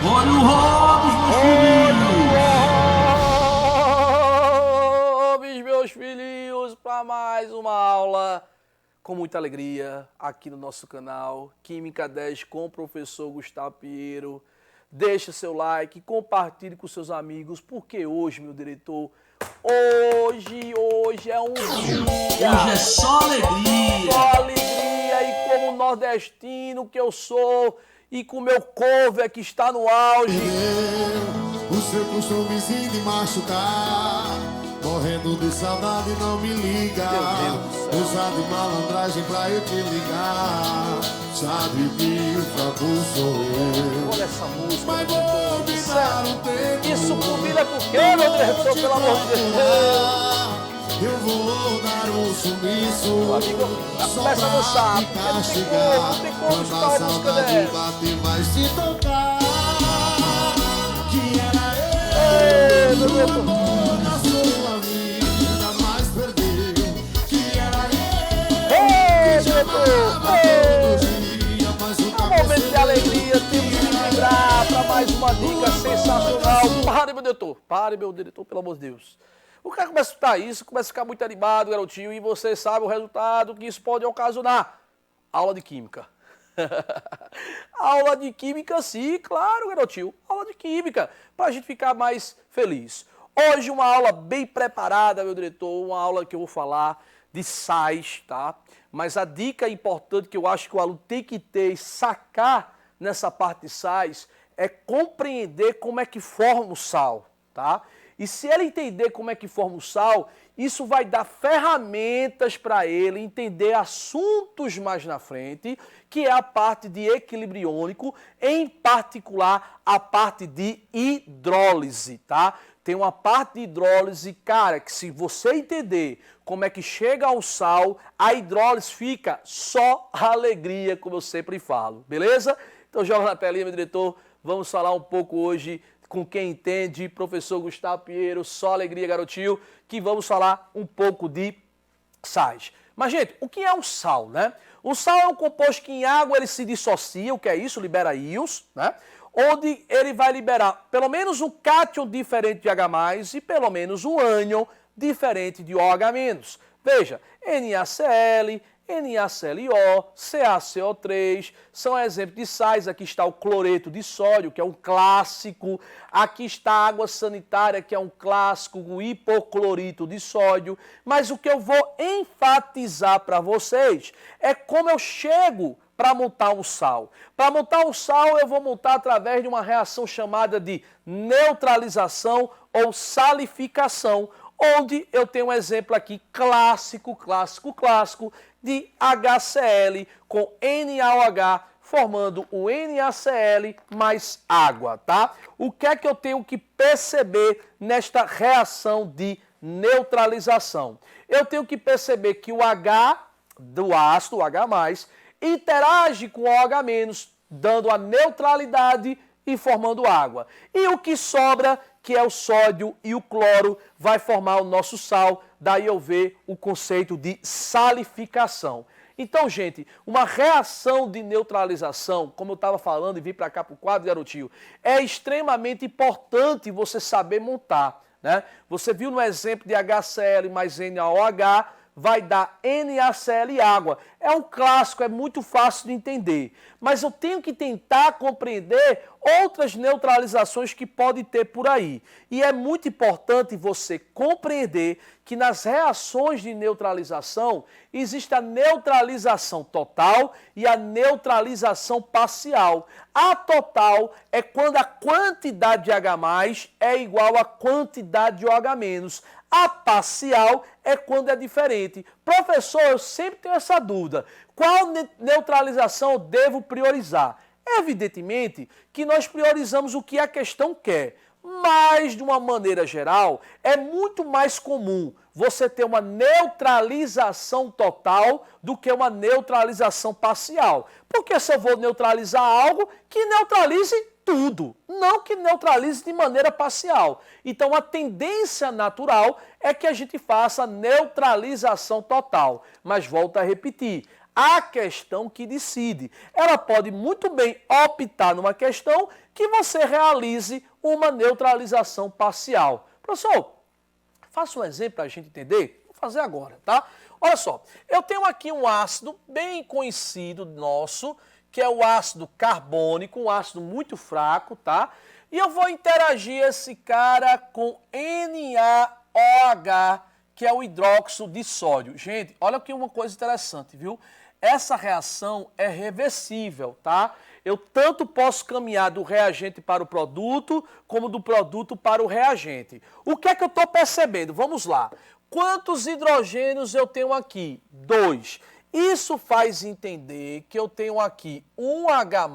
Olha o Hobbes, Meus filhinhos, para mais uma aula com muita alegria aqui no nosso canal Química 10 com o professor Gustavo Pinheiro. Deixa seu like, compartilhe com seus amigos, porque hoje, meu diretor, hoje é um dia. Hoje é só alegria. Só alegria, e como nordestino que eu sou, e com meu cover que está no auge. O seu costumezinho de machucar, morrendo de saudade, não me liga. Usar de malandragem pra eu te ligar. Sabe que o fraco sou eu. Olha essa música. Mas vou me dar um tempo. Isso combina com o quê, meu diretor, pelo amor de Deus? Eu vou dar um sumiço. O amigo começa a dançar, porque não tem como escutar uma música dessa. Bate mais se tocar. Que era Ei, meu eu, o diretor. amor da sua vida, mas perdeu. Que era Ei, eu, que te amava diretor. todo dia, mas nunca Um momento de percebeu. alegria, temos que vibrar para mais uma dica sensacional. Pare, meu diretor, pelo amor de Deus. O cara começa a escutar isso, começa a ficar muito animado, garotinho, e você sabe o resultado que isso pode ocasionar. Aula de química. Aula de química, sim, claro, garotinho. Aula de química, para a gente ficar mais feliz. Hoje uma aula bem preparada, meu diretor, uma aula que eu vou falar de sais, tá? Mas a dica importante que eu acho que o aluno tem que ter e sacar nessa parte de sais é compreender como é que forma o sal, tá? E se ele entender como é que forma o sal, isso vai dar ferramentas para ele entender assuntos mais na frente, que é a parte de equilíbrio iônico, em particular a parte de hidrólise, tá? Tem uma parte de hidrólise, cara, que se você entender como é que chega ao sal, a hidrólise fica só alegria, como eu sempre falo, beleza? Então joga na telinha, meu diretor, vamos falar um pouco hoje com quem entende, professor Gustavo Pinheiro, só alegria, garotinho, que vamos falar um pouco de sais. Mas, gente, o que é o sal, né? O sal é um composto que em água ele se dissocia, o que é isso? Libera íons, né? Onde ele vai liberar pelo menos um cátion diferente de H+, e pelo menos um ânion diferente de OH-. Veja, NaCl, NaClO, CaCO3, são exemplos de sais. Aqui está o cloreto de sódio, que é um clássico. Aqui está a água sanitária, que é um clássico, o hipoclorito de sódio. Mas o que eu vou enfatizar para vocês é como eu chego para montar um sal. Para montar um sal, eu vou montar através de uma reação chamada de neutralização ou salificação, onde eu tenho um exemplo aqui clássico de HCl com NaOH, formando o NaCl mais água, tá? O que é que eu tenho que perceber nesta reação de neutralização? Eu tenho que perceber que o H do ácido, o H+, interage com o OH-, dando a neutralidade e formando água. E o que sobra, que é o sódio e o cloro, vai formar o nosso sal. Daí eu ver o conceito de salificação. Então, gente, uma reação de neutralização, como eu estava falando e vim para cá para o quadro, garotinho, é extremamente importante você saber montar, né? Você viu no exemplo de HCl mais NaOH, vai dar NaCl e água. É um clássico, é muito fácil de entender. Mas eu tenho que tentar compreender outras neutralizações que pode ter por aí. E é muito importante você compreender que nas reações de neutralização existe a neutralização total e a neutralização parcial. A total é quando a quantidade de H+ é igual à quantidade de OH-. A parcial é quando é diferente. Professor, eu sempre tenho essa dúvida. Qual neutralização eu devo priorizar? Evidentemente que nós priorizamos o que a questão quer. Mas, de uma maneira geral, é muito mais comum você ter uma neutralização total do que uma neutralização parcial. Porque se eu vou neutralizar algo, que neutralize tudo, não que neutralize de maneira parcial. Então, a tendência natural é que a gente faça neutralização total. Mas, volto a repetir, a questão que decide. Ela pode muito bem optar numa questão que você realize uma neutralização parcial. Professor, faça um exemplo para a gente entender. Vou fazer agora, tá? Olha só, eu tenho aqui um ácido bem conhecido nosso, que é o ácido carbônico, um ácido muito fraco, tá? E eu vou interagir esse cara com NaOH, que é o hidróxido de sódio. Gente, olha aqui uma coisa interessante, viu? Essa reação é reversível, tá? Eu tanto posso caminhar do reagente para o produto, como do produto para o reagente. O que é que eu estou percebendo? Vamos lá. Quantos hidrogênios eu tenho aqui? 2. Isso faz entender que eu tenho aqui um H+,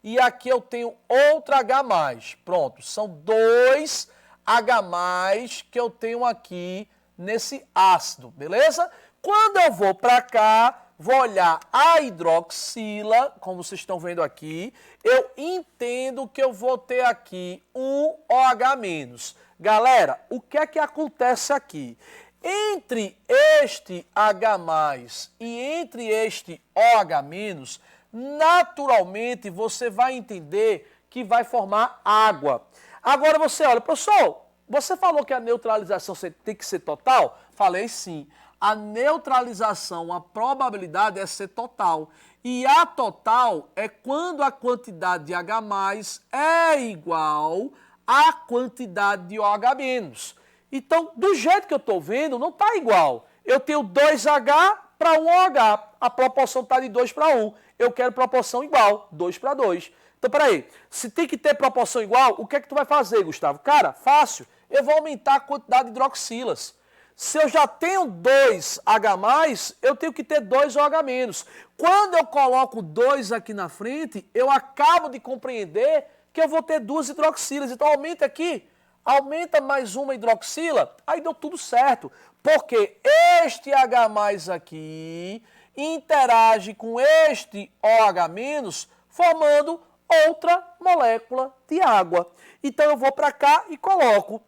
e aqui eu tenho outro H+. Pronto, são 2 H+, que eu tenho aqui nesse ácido, beleza? Quando eu vou para cá, vou olhar a hidroxila, como vocês estão vendo aqui, eu entendo que eu vou ter aqui um OH-. Galera, o que é que acontece aqui? Entre este H+, e entre este OH-, naturalmente você vai entender que vai formar água. Agora você olha, professor, você falou que a neutralização tem que ser total? Falei sim. A neutralização, a probabilidade é ser total. E a total é quando a quantidade de H+ é igual à quantidade de OH-. Então, do jeito que eu estou vendo, não está igual. Eu tenho 2H para 1OH. A proporção está de 2 para 1. Eu quero proporção igual, 2 para 2. Então, peraí, se tem que ter proporção igual, o que é que tu vai fazer, Gustavo? Cara, fácil. Eu vou aumentar a quantidade de hidroxilas. Se eu já tenho 2H+, eu tenho que ter 2 OH-. Quando eu coloco 2 aqui na frente, eu acabo de compreender que eu vou ter 2 hidroxilas. Então, aumenta aqui. Aumenta mais uma hidroxila, aí deu tudo certo. Porque este H+ aqui interage com este OH-, formando outra molécula de água. Então eu vou para cá e coloco.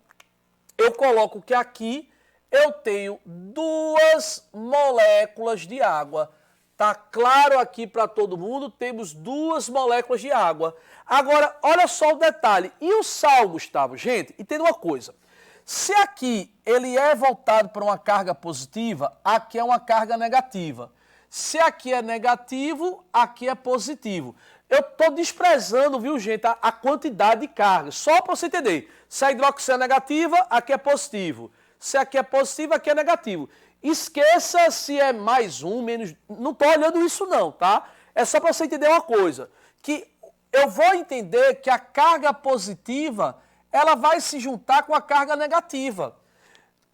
Eu coloco que aqui eu tenho 2 moléculas de água. Tá claro aqui para todo mundo? Temos 2 moléculas de água. Agora, olha só o detalhe. E o sal, Gustavo? Gente, entenda uma coisa. Se aqui ele é voltado para uma carga positiva, aqui é uma carga negativa. Se aqui é negativo, aqui é positivo. Eu estou desprezando, viu, gente, a quantidade de carga. Só para você entender. Se a hidroxila é negativa, aqui é positivo. Se aqui é positivo, aqui é negativo. Esqueça se é mais um, menos... Não estou olhando isso não, tá? É só para você entender uma coisa. Que eu vou entender que a carga positiva, ela vai se juntar com a carga negativa.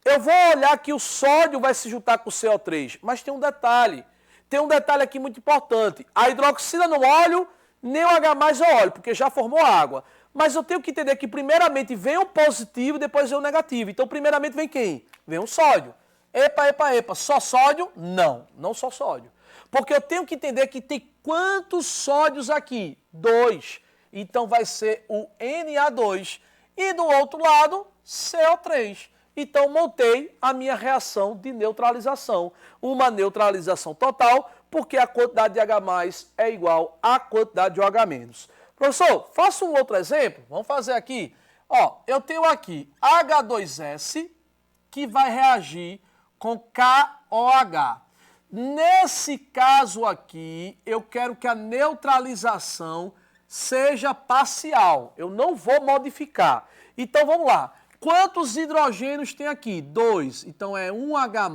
Eu vou olhar que o sódio vai se juntar com o CO3. Mas tem um detalhe. Tem um detalhe aqui muito importante. A hidroxila não óleo, nem o H+ é óleo, porque já formou água. Mas eu tenho que entender que primeiramente vem o positivo, depois vem o negativo. Então, primeiramente vem quem? Vem o sódio. Epa. Só sódio? Não, não só sódio. Porque eu tenho que entender que tem quantos sódios aqui? 2. Então vai ser o Na2. E do outro lado, CO3. Então montei a minha reação de neutralização. Uma neutralização total, porque a quantidade de H+ é igual à quantidade de OH-. Professor, faça um outro exemplo. Vamos fazer aqui. Ó, eu tenho aqui H2S que vai reagir com KOH. Nesse caso aqui, eu quero que a neutralização seja parcial. Eu não vou modificar. Então, vamos lá. Quantos hidrogênios tem aqui? 2. Então, é um H+,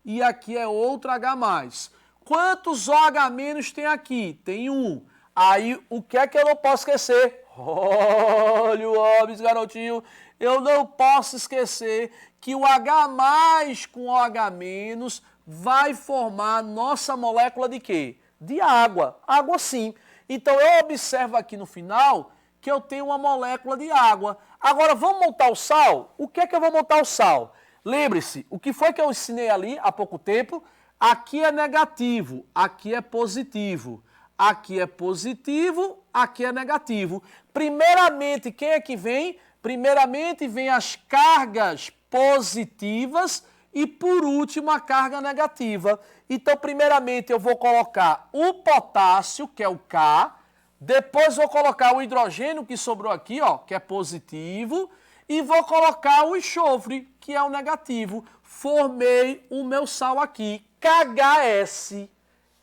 e aqui é outro H+. Quantos OH- tem aqui? Tem 1. Aí, o que é que eu não posso esquecer? Olha o óbvio, garotinho. Eu não posso esquecer que o H+ com OH- vai formar nossa molécula de quê? De água. Água sim. Então, eu observo aqui no final que eu tenho uma molécula de água. Agora, vamos montar o sal? O que é que eu vou montar o sal? Lembre-se, o que foi que eu ensinei ali há pouco tempo? Aqui é negativo, aqui é positivo. Aqui é positivo, aqui é negativo. Primeiramente, quem é que vem? Primeiramente, vem as cargas positivas e, por último, a carga negativa. Então, primeiramente, eu vou colocar o potássio, que é o K, depois vou colocar o hidrogênio, que sobrou aqui, ó, que é positivo, e vou colocar o enxofre, que é o negativo. Formei o meu sal aqui, KHS.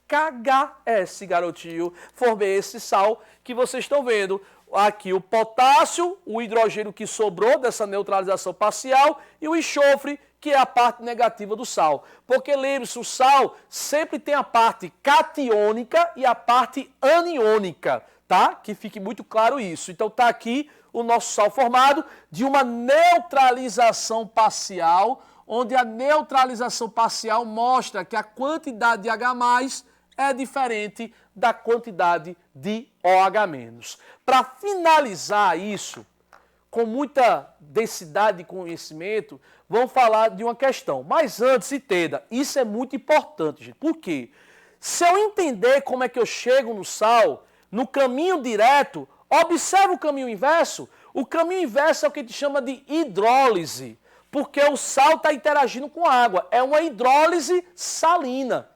KHS, garotinho. Formei esse sal que vocês estão vendo. Aqui o potássio, o hidrogênio que sobrou dessa neutralização parcial e o enxofre, que é a parte negativa do sal. Porque lembre-se, o sal sempre tem a parte catiônica e a parte aniônica, tá? Que fique muito claro isso. Então tá aqui o nosso sal formado de uma neutralização parcial, onde a neutralização parcial mostra que a quantidade de H+ é diferente da quantidade de OH-. Para finalizar isso, com muita densidade de conhecimento, vamos falar de uma questão. Mas antes, entenda, isso é muito importante, gente. Por quê? Se eu entender como é que eu chego no sal, no caminho direto, observe o caminho inverso. O caminho inverso é o que a gente chama de hidrólise, porque o sal está interagindo com a água. É uma hidrólise salina.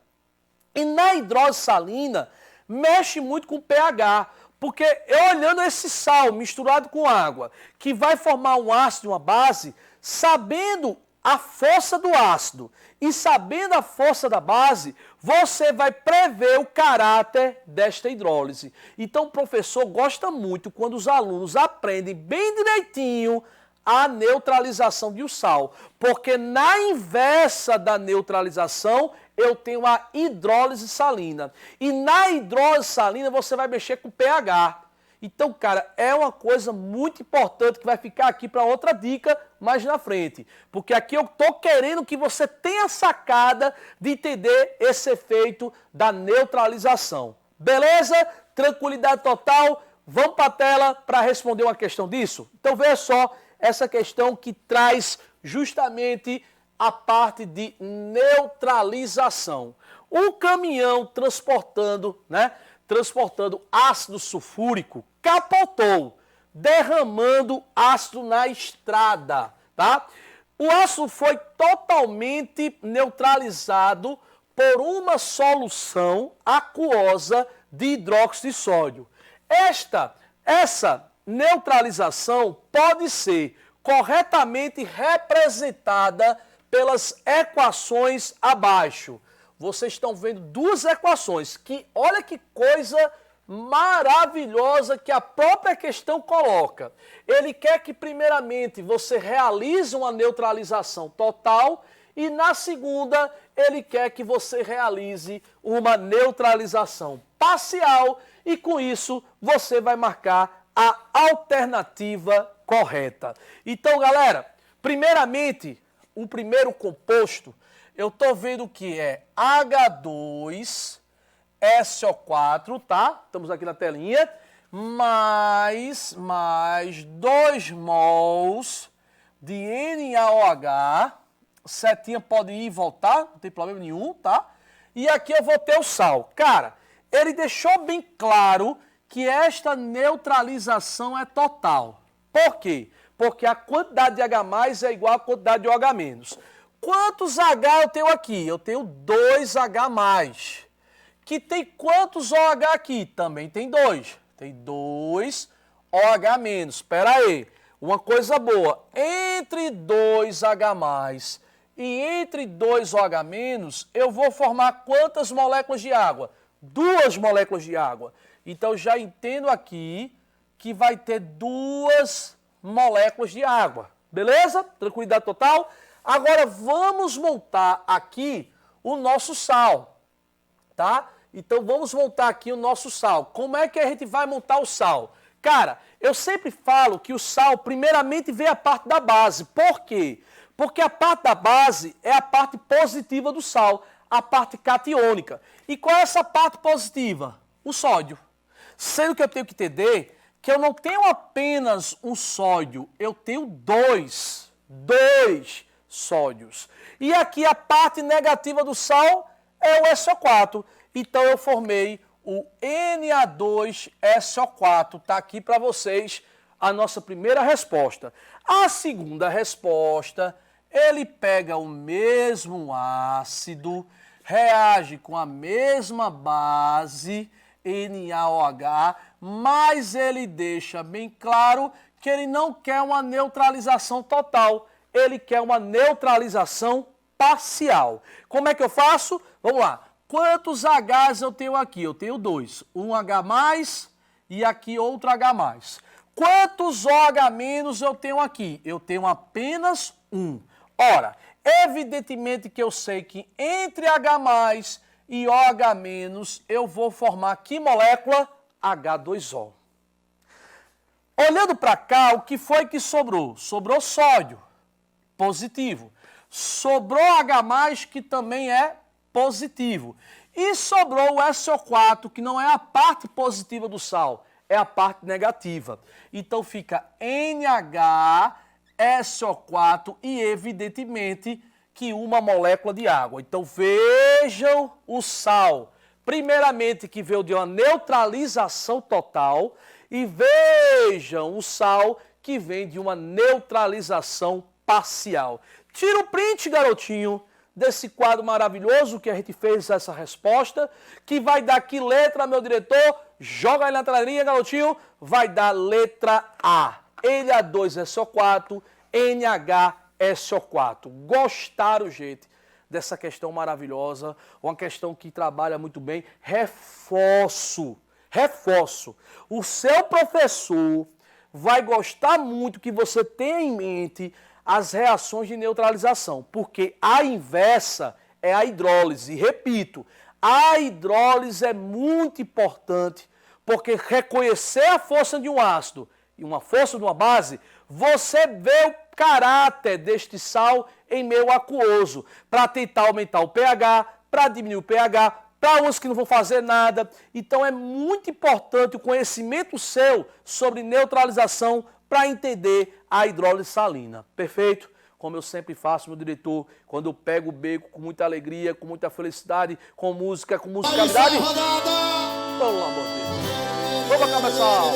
E na hidrólise salina, mexe muito com o pH, porque eu olhando esse sal misturado com água, que vai formar um ácido e uma base, sabendo a força do ácido e sabendo a força da base, você vai prever o caráter desta hidrólise. Então o professor gosta muito quando os alunos aprendem bem direitinho a neutralização de um sal, porque na inversa da neutralização eu tenho a hidrólise salina. E na hidrólise salina você vai mexer com pH. Então, cara, é uma coisa muito importante que vai ficar aqui para outra dica mais na frente. Porque aqui eu estou querendo que você tenha a sacada de entender esse efeito da neutralização. Beleza? Tranquilidade total. Vamos para a tela para responder uma questão disso? Então, veja só essa questão que traz justamente a parte de neutralização. Um caminhão transportando ácido sulfúrico capotou, derramando ácido na estrada, tá? O ácido foi totalmente neutralizado por uma solução aquosa de hidróxido de sódio. Essa neutralização pode ser corretamente representada pelas equações abaixo. Vocês estão vendo duas equações que, olha que coisa maravilhosa que a própria questão coloca. Ele quer que primeiramente você realize uma neutralização total e na segunda ele quer que você realize uma neutralização parcial e com isso você vai marcar a alternativa correta. Então, galera, primeiramente, o primeiro composto, eu estou vendo que é H2SO4, tá? Estamos aqui na telinha. Mais 2 mols de NaOH. Setinha pode ir e voltar, não tem problema nenhum, tá? E aqui eu vou ter o sal. Cara, ele deixou bem claro que esta neutralização é total. Por quê? Porque a quantidade de H+ é igual à quantidade de OH-. Quantos H eu tenho aqui? Eu tenho 2H+. Que tem quantos OH aqui? Também tem 2. Tem 2 OH-. Espera aí. Uma coisa boa. Entre 2H+ e entre 2 OH-, eu vou formar quantas moléculas de água? 2 moléculas de água. Então, já entendo aqui que vai ter 2 moléculas de água. Beleza? Tranquilidade total? Agora, vamos montar aqui o nosso sal, tá? Então, vamos montar aqui o nosso sal. Como é que a gente vai montar o sal? Cara, eu sempre falo que o sal, primeiramente, vem a parte da base. Por quê? Porque a parte da base é a parte positiva do sal, a parte catiônica. E qual é essa parte positiva? O sódio. Sendo que eu tenho que entender que eu não tenho apenas um sódio, eu tenho dois sódios. E aqui a parte negativa do sal é o SO4. Então eu formei o Na2SO4. Está aqui para vocês a nossa primeira resposta. A segunda resposta Ele pega o mesmo ácido, reage com a mesma base, NaOH, mas ele deixa bem claro que ele não quer uma neutralização total, ele quer uma neutralização parcial. Como é que eu faço? Vamos lá. Quantos Hs eu tenho aqui? Eu tenho 2. Um H+, e aqui outro H+. Quantos OH- eu tenho aqui? Eu tenho apenas 1. Ora, evidentemente que eu sei que entre H+ e OH- eu vou formar que molécula? H2O. Olhando para cá, o que foi que sobrou? Sobrou sódio, positivo. Sobrou H+, que também é positivo. E sobrou o SO4, que não é a parte positiva do sal, é a parte negativa. Então fica NH, SO4 e, evidentemente, que uma molécula de água. Então vejam o sal. Primeiramente, que veio de uma neutralização total, e vejam o sal que vem de uma neutralização parcial. Tira o print, garotinho, desse quadro maravilhoso que a gente fez essa resposta, que vai dar que letra, meu diretor? Joga aí na telinha, garotinho, vai dar letra A. Na2SO4, NHSO4. Gostaram, gente, dessa questão maravilhosa? Uma questão que trabalha muito bem. Reforço. O seu professor vai gostar muito que você tenha em mente as reações de neutralização, porque a inversa é a hidrólise. Repito, a hidrólise é muito importante, porque reconhecer a força de um ácido e uma força de uma base, você vê o caráter deste sal em meio aquoso, para tentar aumentar o pH, para diminuir o pH, para uns que não vão fazer nada. Então é muito importante o conhecimento seu sobre neutralização para entender a hidrólise salina. Perfeito? Como eu sempre faço, meu diretor, quando eu pego o beco com muita alegria, com muita felicidade, com música, com musicalidade. Pelo amor de Deus. Vamos acabar essa aula.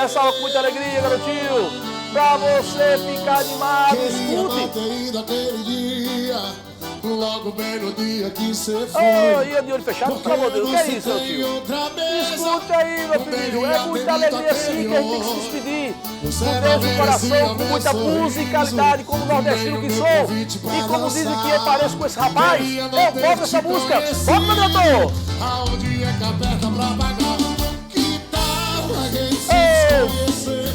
Essa aula com muita alegria, garotinho. Pra você ficar animado, escute. Logo bem no dia que você foi. Ia de olho fechado, pelo amor de Deus. O que é isso, meu tio? Escute aí, meu filho. É muita alegria assim que a gente tem que se despedir. Com Deus no coração, com muita musicalidade, como nordestino que sou. E como dizem que eu pareço com esse rapaz, eu boto essa música. Bota, meu doutor! Aonde é que aperta pra pagar? Que tal a gente se conhecer?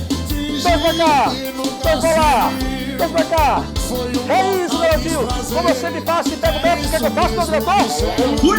Vem pra cá! Vem pra lá! Vem pra cá! É isso, meu tio! Como eu sempre faço, e pego mesmo, o que eu faço, meu diretor? Fui,